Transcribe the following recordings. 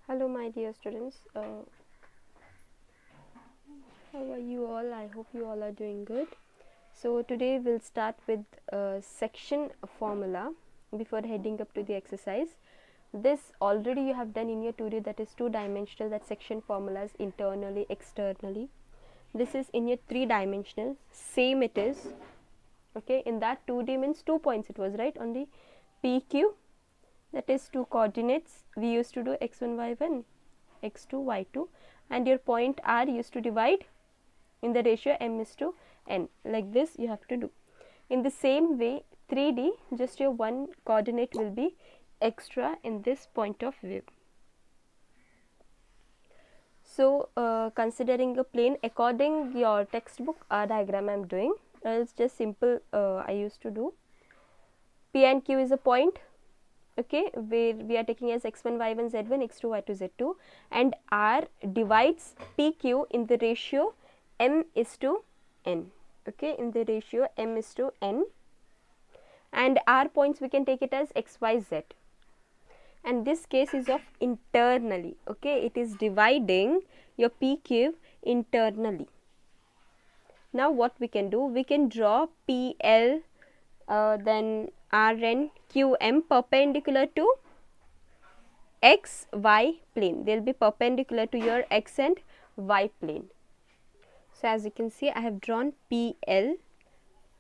Hello my dear students, how are you all? I hope you all are doing good. So today we'll start with section formula before heading up to the exercise. This already you have done in your 2D, that is 2-dimensional, that section formulas internally, externally. This is in your 3-dimensional, same it is. Okay, in that 2D means 2 points it was, right, on the PQ, that is 2 coordinates. We used to do x1, y1, x2, y2, and your point R used to divide in the ratio m:n. Like this you have to do. In the same way 3D, just your one coordinate will be extra in this point of view. So considering a plane, according your textbook diagram I am doing, it's just simple. I used to do P and Q is a point, okay, where we are taking as x1, y1, z1, x2, y2, z2, and R divides PQ in the ratio m:n, okay, in the ratio m:n, and R points we can take it as x, y, z, and this case is of internally, okay, it is dividing your PQ internally. Now what we can do, we can draw PL, then RN, QM perpendicular to x, y plane. They will be perpendicular to your x and y plane. So as you can see, I have drawn PL.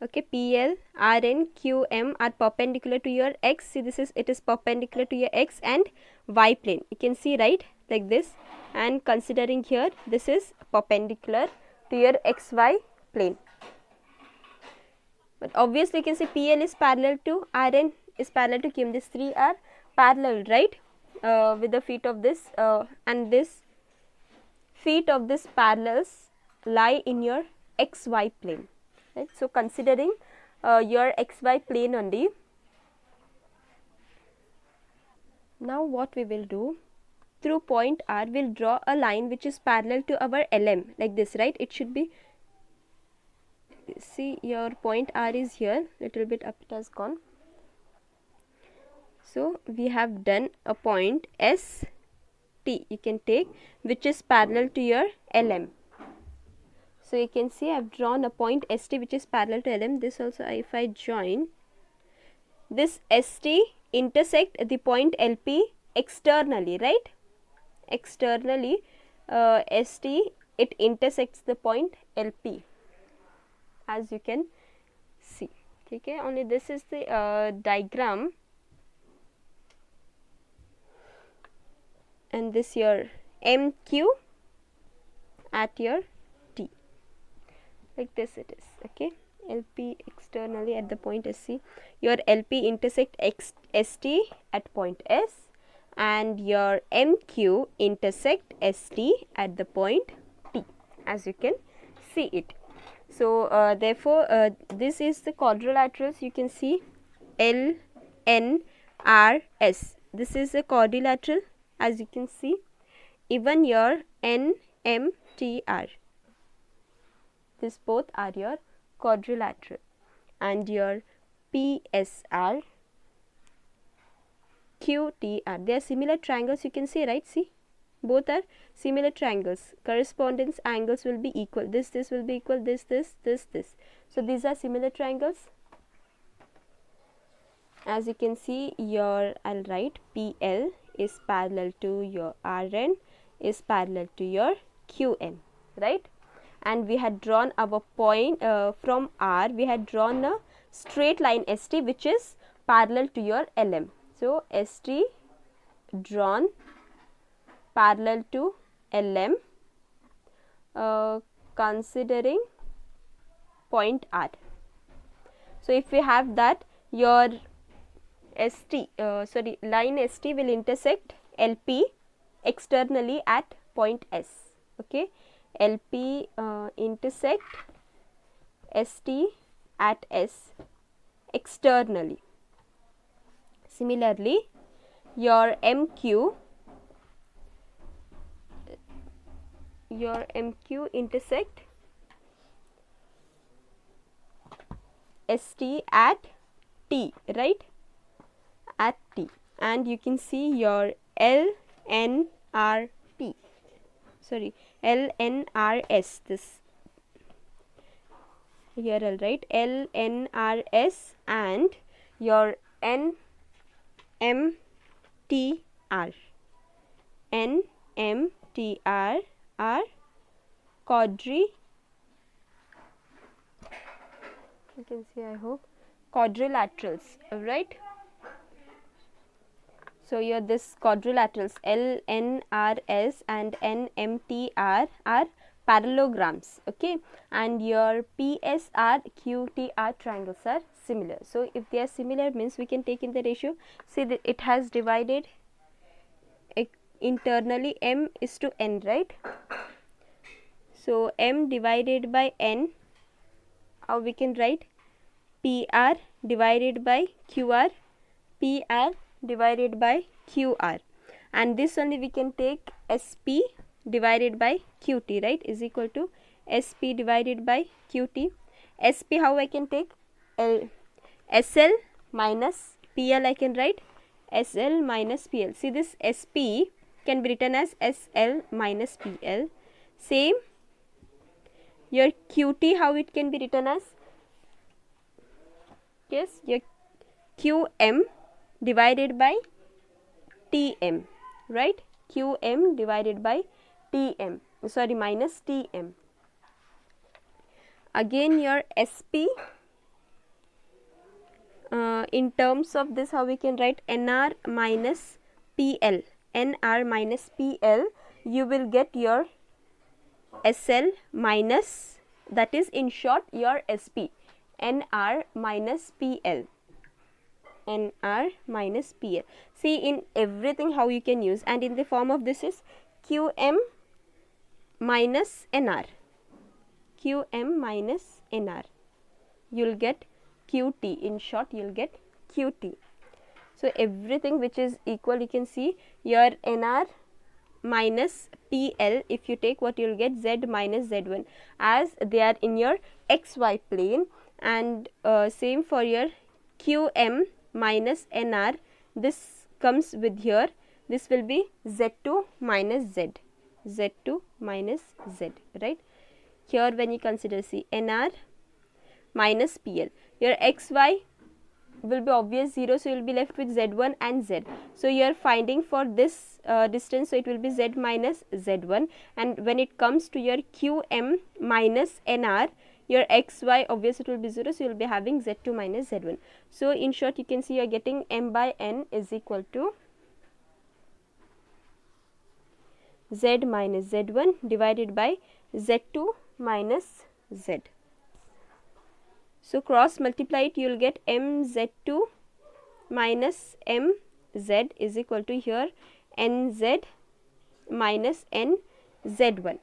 Okay, PL, RN, QM are perpendicular to your x. See, it is perpendicular to your x and y plane. You can see, right, like this. And considering here, this is perpendicular to your xy plane. But obviously you can see PL is parallel to RN, is parallel to QM. These three are parallel, right, with the feet of this and this feet of this parallels lie in your xy plane, right. So considering your xy plane only, now what we will do, through point R we will draw a line which is parallel to our LM, like this, right. It should be, see, your point R is here, little bit up it has gone. So we have done a point S T, you can take, which is parallel to your LM. So you can see I have drawn a point ST which is parallel to LM. This also, if I join, this ST intersect the point LP externally, right, externally, ST, it intersects the point LP, as you can see. Okay, only this is the diagram, and this your MQ at your T, like this it is, okay. LP externally at the point SC, your LP intersect ST at point S, and your MQ intersect ST at the point T, as you can see it. So therefore this is the quadrilaterals, you can see L, N, R, S. This is a quadrilateral, as you can see. Even your N, M, T, R, this both are your quadrilateral, and your PSR, QTR, they are similar triangles, you can see, right. See, both are similar triangles, correspondence angles will be equal, this will be equal, this. So these are similar triangles. As you can see, your, I'll write PL is parallel to your RN, is parallel to your QN, right. And we had drawn our point from R, we had drawn a straight line ST which is parallel to your LM. So ST drawn parallel to LM, considering point R. So if we have that, your line ST will intersect LP externally at point S, okay. LP intersect ST at S externally. Similarly, your MQ intersect ST at T, right, at T, and you can see your L, N, LNRP, sorry, LNRS, this here I'll write LNRS, and your NMTR. NMTR are you can see, I hope, quadrilaterals, right? So here this quadrilaterals LNRS and NMTR are parallelograms, okay, and your PSR QTR triangles are similar. So if they are similar means we can take in the ratio. See that it has divided internally m is to n, right? So m divided by n, how we can write? PR divided by QR, PR divided by QR, and this only we can take SP divided by QT, right, is equal to SP divided by QT. SP how I can take? SL minus PL I can write, SL minus PL. See this SP can be written as SL minus PL. Same your QT, how it can be written as? Yes, your QM divided by TM, right? QM divided by TM, sorry, minus TM. Again your SP, in terms of this how we can write? NR minus PL, NR minus PL, you will get your SL minus, that is in short your SP, NR minus PL, NR minus PL. See in everything how you can use, and in the form of this is QM minus NR, QM minus NR, you will get QT, in short you will get QT. So everything which is equal, you can see your NR minus PL, if you take, what you will get? Z minus Z1, as they are in your XY plane, and same for your QM minus NR, this comes with here, this will be Z2 minus Z, Z2 minus Z, right? Here when you consider, see, NR minus PL, your XY will be obvious 0, so you will be left with Z1 and Z. So you are finding for this distance, so it will be Z minus Z1, and when it comes to your QM minus NR, your XY obviously it will be 0, so you will be having Z2 minus Z1. So in short you can see you are getting m by n is equal to Z minus Z1 divided by Z2 minus Z. So cross multiply it, you will get mz2 minus mz is equal to here nz minus nz1.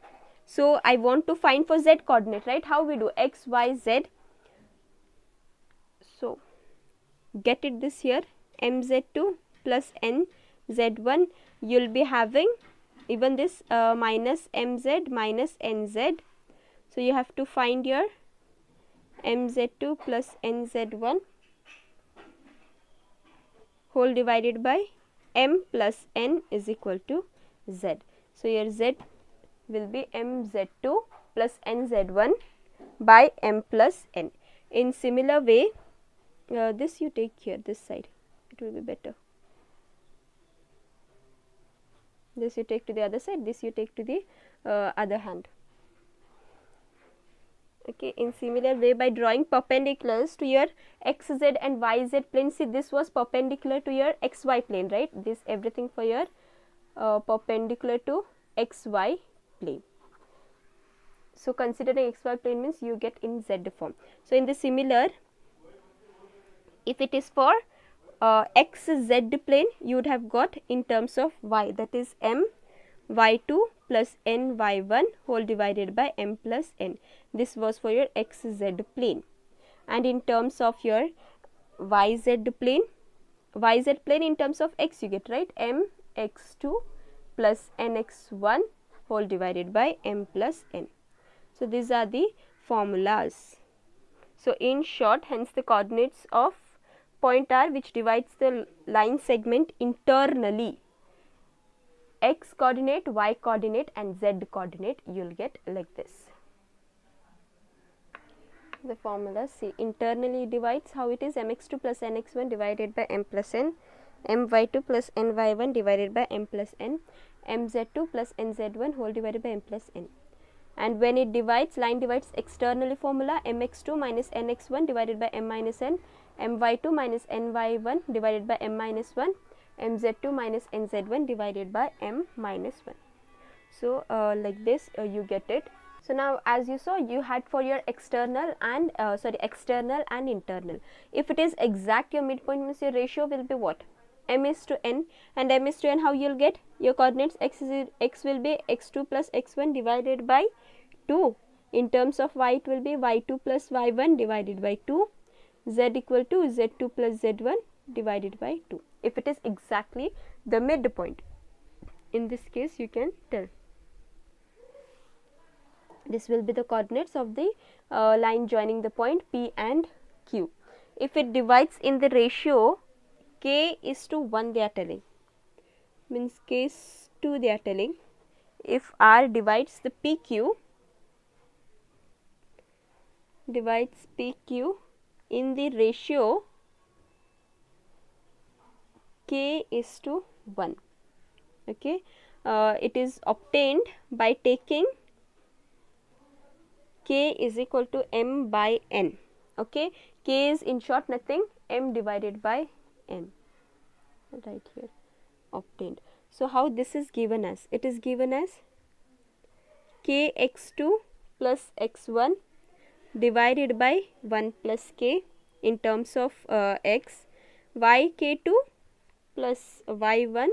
So I want to find for z coordinate, right? How we do? X, y, z. So get it this here, mz2 plus nz1, you will be having even this minus mz minus nz. So you have to find your mz2 plus nz1 whole divided by m plus n is equal to z. So your z will be mz2 plus nz1 by m plus n. In similar way, this you take here, this side, it will be better. This you take to the other side, this you take to the other hand. Okay, in similar way, by drawing perpendiculars to your xz and yz plane, see this was perpendicular to your xy plane, right? This everything for your perpendicular to xy plane. So considering xy plane means you get in z form. So in the similar, if it is for xz plane, you would have got in terms of y, that is m y2 plus n y1 whole divided by m plus n. This was for your xz plane. And in terms of your yz plane in terms of x you get, right, m x2 plus n x1 whole divided by m plus n. So these are the formulas. So in short, hence the coordinates of point R which divides the line segment internally, x coordinate, y coordinate and z coordinate, you'll get like this. The formula, see, internally divides how it is mx2 plus nx1 divided by m plus n, my2 plus ny1 divided by m plus n, mz2 plus nz1 whole divided by m plus n. And when it divides, line divides externally, formula mx2 minus nx1 divided by m minus n, my2 minus ny1 divided by m minus 1, mz2 minus nz1 divided by m minus 1. So, like this you get it. So, now as you saw, you had for your external and external and internal. If it is exact, your midpoint means your ratio will be what? M is to n, and m is to n, how you will get your coordinates? X will be x2 plus x1 divided by 2. In terms of y, it will be y2 plus y1 divided by 2. Z equal to z2 plus z1 divided by 2. If it is exactly the midpoint, in this case you can tell. This will be the coordinates of the line joining the point P and Q. If it divides in the ratio k is to 1, they are telling, means k is 2 they are telling. If R divides the PQ, divides PQ in the ratio k is to 1, okay, it is obtained by taking k is equal to m by n, okay. K is in short nothing, m divided by n, right here, obtained. So, how this is given as? It is given as k x2 plus x1 divided by 1 plus k in terms of x, y k2 plus y1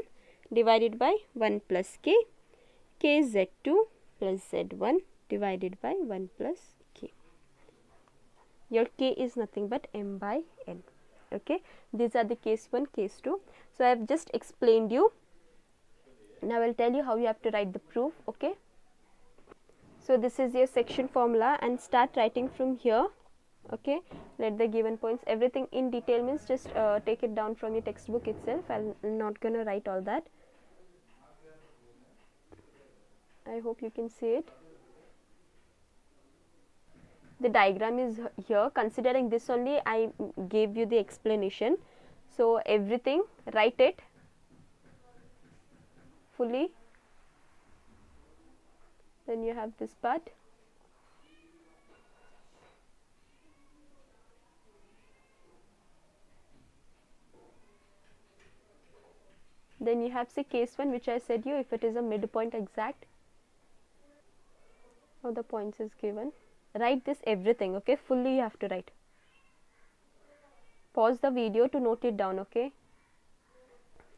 divided by 1 plus k, k z2 plus z1 divided by 1 plus k. Your k is nothing but m by n, okay. These are the case 1, case 2. So, I have just explained you. Now, I will tell you how you have to write the proof, okay. So, this is your section formula and start writing from here, okay. Let the given points, everything in detail means just take it down from your textbook itself. I am not going to write all that. I hope you can see it. The diagram is here. Considering this only, I gave you the explanation. So, everything write it fully. Then you have this part. Then you have say case 1, which I said you, if it is a midpoint exact, how the points is given. Write this everything, okay, fully you have to write. Pause the video to note it down, okay.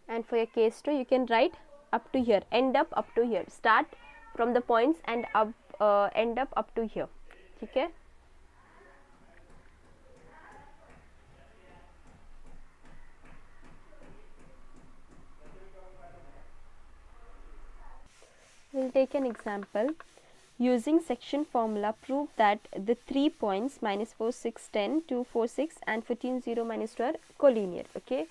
And for your case 2, you can write up to here, end up to here, start from the points and up, end up to here, okay. We will take an example. Using section formula, prove that the 3 points minus 4, 6, 10, 2, 4, 6 and 14, 0, minus 2 are collinear, okay.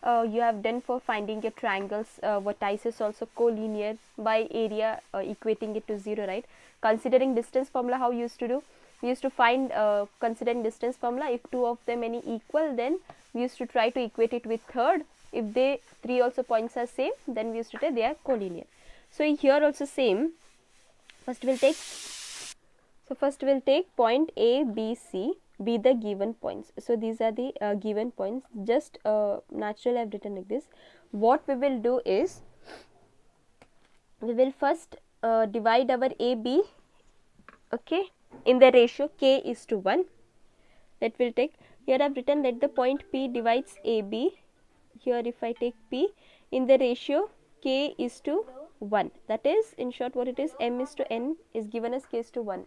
You have done for finding your triangles, vertices also collinear by area equating it to 0, right. Considering distance formula, how you used to do? We used to find, considering distance formula, if 2 of them any equal, then we used to try to equate it with third. If they 3 also points are same, then we used to say they are collinear. So, here also same. First we will take point A, B, C, be the given points. So, these are the given points, just naturally I have written like this. What we will do is, we will first divide our A, B, okay, in the ratio k is to 1. That will take, here I have written let the point P divides A, B. Here if I take P in the ratio k is to 1, that is in short what it is, m is to n is given as k is to 1.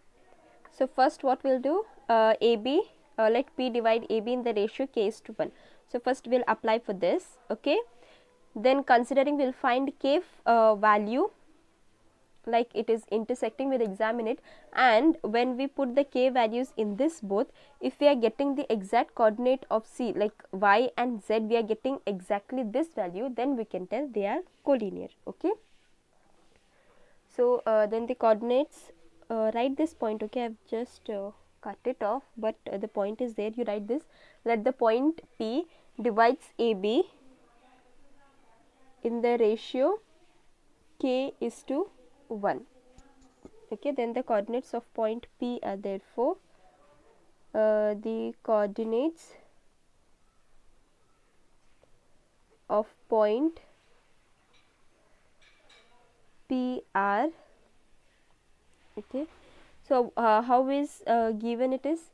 So, first what we will do, AB, let P divide AB in the ratio k is to 1. So, first we will apply for this, okay. Then considering we will find k value, like it is intersecting, we will examine it, and when we put the k values in this both, if we are getting the exact coordinate of C, like y and z, we are getting exactly this value, then we can tell they are collinear, okay. So then the coordinates, write this point. Okay, I've just cut it off, but the point is there. You write this, that the point P divides AB in the ratio K is to 1. Okay, then the coordinates of point P are therefore the coordinates of point P are, okay, so how is given? It is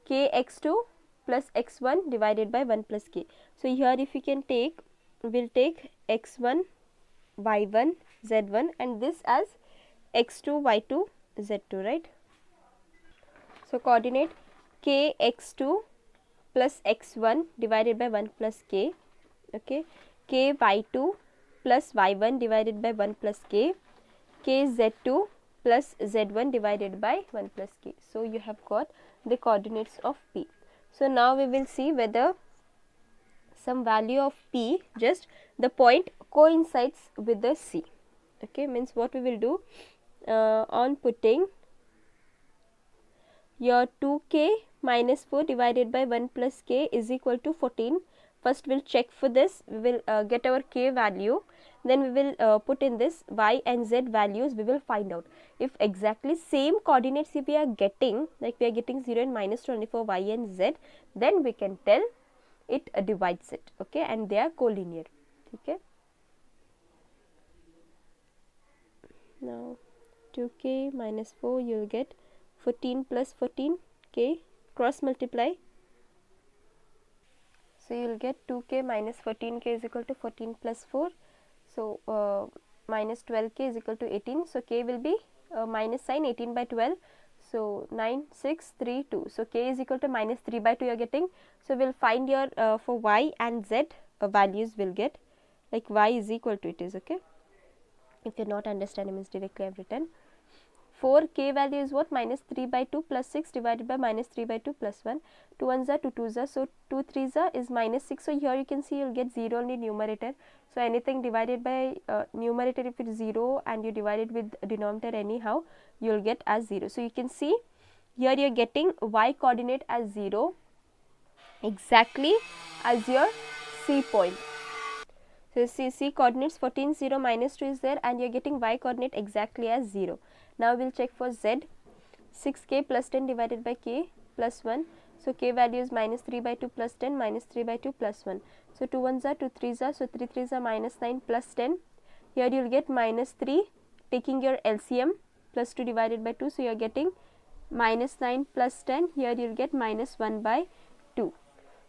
kx2 plus x1 divided by 1 plus k. So here if you can take, we'll take x1 y1 z1 and this as x2 y2 z2, right? So coordinate kx2 plus x1 divided by 1 plus k, okay, k y2 plus y1 divided by 1 plus k, k z2 plus z1 divided by 1 plus k. So you have got the coordinates of P. So now we will see whether some value of P, just the point coincides with the C. Okay, means what we will do, on putting your 2k minus 4 divided by 1 plus k is equal to 14. First we will check for this, we will get our k value, then we will put in this y and z values, we will find out if exactly same coordinates if we are getting, like we are getting 0 and minus 24 y and z, then we can tell it divides it, okay, and they are collinear. Okay, now 2k minus 4 you will get 14 plus 14 k, cross multiply. So you will get 2k minus 14k is equal to 14 plus 4. So minus 12k is equal to 18. So k will be minus sign 18 by 12. So 9, 6, 3, 2. So k is equal to minus 3 by 2 you are getting. So we will find your for y and z values will get, like y is equal to it is, okay. If you are not understanding, means directly I have written. For k value is what? Minus 3 by 2 plus 6 divided by minus 3 by 2 plus 1. 2 1s are 2 2s are, so 2 3s are is minus 6. So here you can see you will get 0 only numerator. So anything divided by numerator, if it is 0 and you divide it with denominator anyhow, you will get as 0. So you can see here you are getting y coordinate as 0 exactly as your C point. So C coordinates 14 0 minus 2 is there, and you are getting y coordinate exactly as 0. Now we will check for z. 6k plus 10 divided by k plus 1. So k value is minus 3 by 2 plus 10 minus 3 by 2 plus 1. So 2 1s are 2 3s are, so 3 3s are minus 9 plus 10. Here you will get minus 3, taking your LCM, plus 2 divided by 2. So you are getting minus 9 plus 10. Here you will get minus 1 by 2.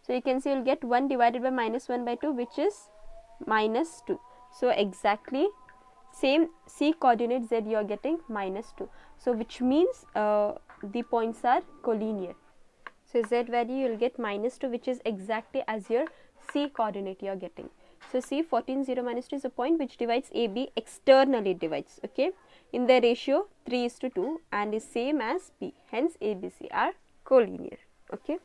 So you can see you will get 1 divided by minus 1 by 2, which is minus 2. So exactly same C coordinate z you are getting minus 2. So which means the points are collinear. So z value you will get minus 2, which is exactly as your C coordinate you are getting. So C 14 0 minus 2 is a point which divides AB, externally divides, okay, in the ratio 3:2 and is same as P. Hence ABC are collinear. Okay.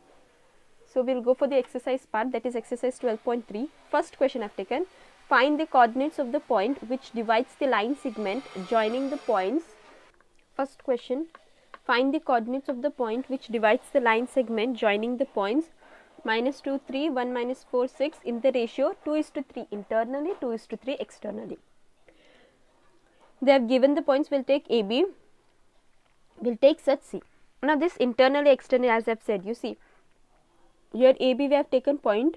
So we will go for the exercise part, that is exercise 12.3. First question I have taken. Find the coordinates of the point which divides the line segment joining the points. First question, find the coordinates of the point which divides the line segment joining the points minus 2, 3, 1, minus 4, 6 in the ratio 2:3 internally, 2:3 externally. They have given the points, we will take AB, we will take such C. Now this internally, externally, as I have said, you see, here AB we have taken point.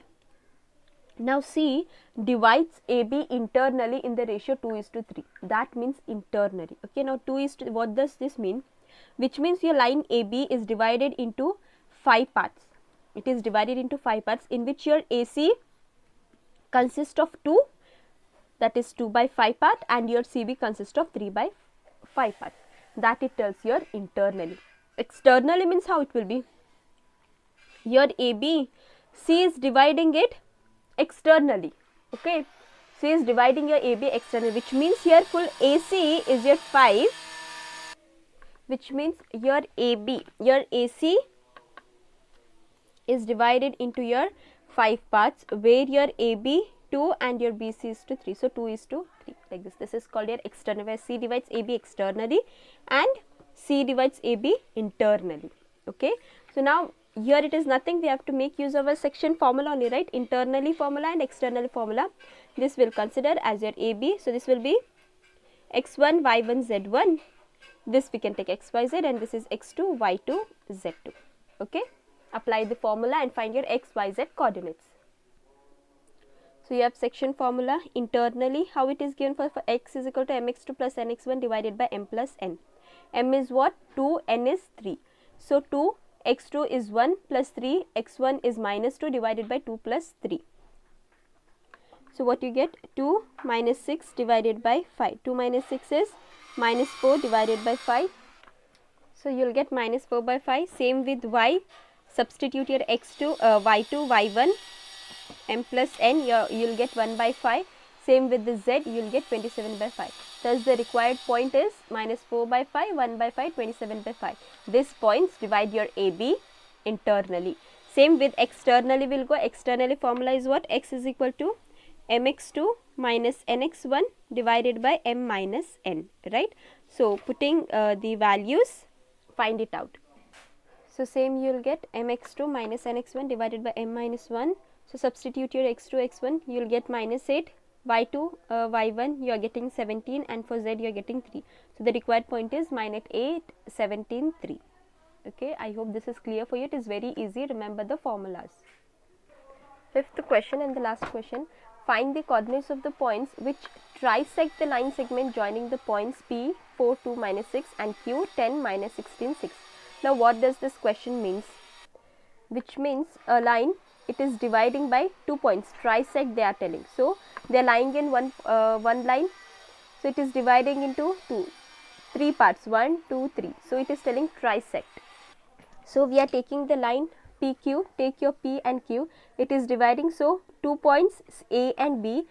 Now C divides AB internally in the ratio 2:3. That means internally. Okay. Now what does this mean? Which means your line AB is divided into 5 parts. It is divided into 5 parts, in which your AC consists of 2, that is 2 by 5 part, and your CB consists of 3 by 5 parts. That it tells your internally. Externally means how it will be? Your AB, C is dividing it externally, okay. C is dividing your AB externally, which means here full AC is your 5, which means your AB, your AC is divided into your 5 parts, where your AB 2 and your BC is to 3. So 2:3. like this. This is called your external, where C divides AB externally and C divides AB internally. Okay, so now here it is nothing, we have to make use of a section formula only, right? Internally formula and externally formula. This will consider as your AB. So this will be x1 y1 z1. This we can take x y z, and this is x2 y2 z2. Okay, apply the formula and find your x y z coordinates. So you have section formula internally. How it is given for x is equal to mx2 plus nx1 divided by m plus n. M is what? 2, n is 3. So 2, x2 is 1 plus 3, x1 is minus 2 divided by 2 plus 3. So what you get? 2 minus 6 divided by 5. 2 minus 6 is minus 4 divided by 5. So you will get minus 4 by 5. Same with y. Substitute your x2, y2, y1, m plus n, you will get 1 by 5. Same with the z, you will get 27 by 5. Thus the required point is minus 4 by 5, 1 by 5, 27 by 5. These points divide your AB internally. Same with externally will go. Externally formula is what? X is equal to mx2 minus nx1 divided by m minus n, right? So putting the values, find it out. So same you will get mx2 minus nx1 divided by m minus 1. So substitute your x2, x1, you will get minus 8, y2, y1, you are getting 17, and for z you are getting 3. So the required point is minus 8, 17, 3. Okay, I hope this is clear for you. It is very easy, remember the formulas. Fifth question and the last question. Find the coordinates of the points which trisect the line segment joining the points P 4, 2, minus 6 and Q 10, minus 16, 6. Now what does this question means? Which means a line, it is dividing by 2 points, trisect they are telling. So they are lying in one line. So it is dividing into 3 parts, 1, 2, 3. So it is telling trisect. So we are taking the line PQ, take your P and Q, it is dividing, so 2 points A and B.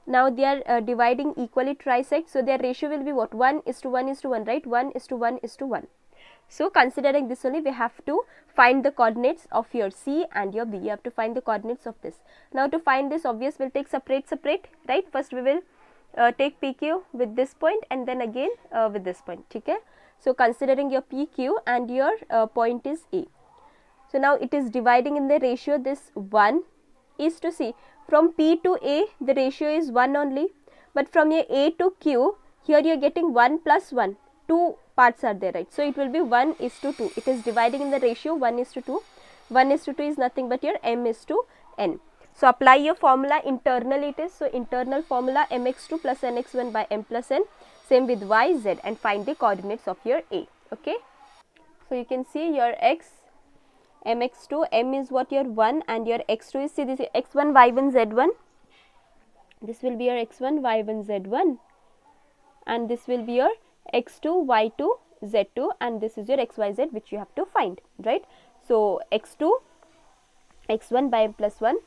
Now they are dividing equally trisect, so their ratio will be what? 1 is to 1 is to 1, right? 1 is to 1 is to 1. So considering this only, we have to find the coordinates of your C and your B. You have to find the coordinates of this. Now to find this, obvious, we'll take separate, right? First we will take PQ with this point and then again with this point. Okay? So considering your PQ and your point is A. So now it is dividing in the ratio, this 1 is to C. From P to A, the ratio is 1 only. But from your A to Q, here you are getting 1 plus 1. 2 parts are there, right? So it will be 1 is to 2. It is dividing in the ratio 1 is to 2. 1 is to 2 is nothing but your m is to n. So apply your formula internally it is. So internal formula mx2 plus nx1 by m plus n. Same with y, z, and find the coordinates of your A. Okay. So you can see your x, mx2, m is what, your 1, and your x2 is, see this is x1, y1, z1. This will be your x1, y1, z1, and this will be your x2, y2, z2, and this is your xyz which you have to find, right? So x2, x1 by m plus 1.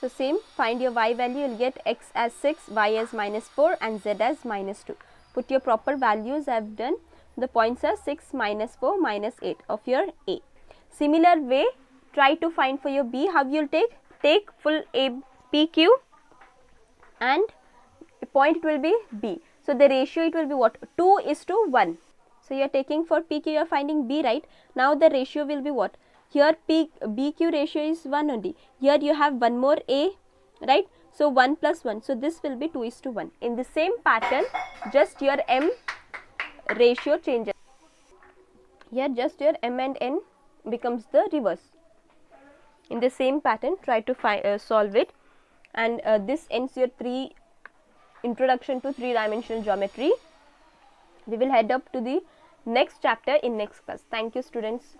So same, find your y value, you will get x as 6, y as minus 4 and z as minus 2. Put your proper values, I have done. The points are 6, minus 4, minus 8 of your A. Similar way, try to find for your B. How you will take? Take full A, PQ, and a point will be B. So the ratio it will be what? 2 is to 1. So you are taking for PQ, you are finding B, right? Now the ratio will be what? Here BQ ratio is 1 only. Here you have one more A, right? So 1 plus 1. So this will be 2 is to 1. In the same pattern, just your M ratio changes. Here just your M and N becomes the reverse. In the same pattern, try to solve it. And this ends your introduction to three-dimensional geometry. We will head up to the next chapter in next class. Thank you, students.